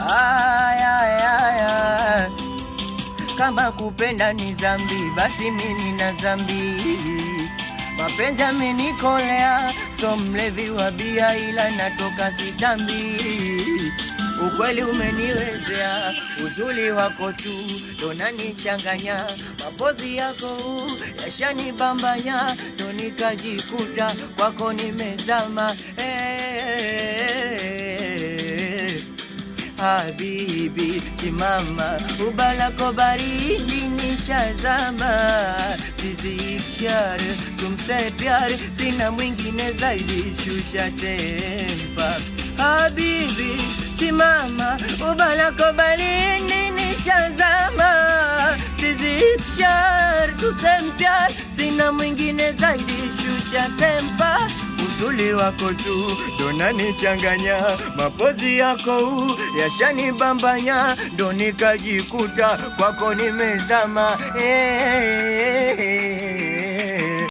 Aya, kama kupenda ni dhambi, basi mimi na dhambi. Mapenzi amenikolea, so mlevi wa bia, ila natoka kitambi. Ukweli umeniwezea, uzuri wako tu ndo unanichanganya, mapozi yako yashanibambanya, ndo nikajikuta kwako nimezama. Habibi simama, ubalako baridi nishazama, sizi ifshar tumse pyar, sina mwingine zaidi, shusha tempa. Habibi simama, ubalako baridi nishazama, sizi ifshar tumse pyar, sina mwingine zaidi, shusha tempa. Uzuri wako tu ndo unanichanganya, mapozi yako yashanibambanya, ndo nikajikuta kwako nimezama.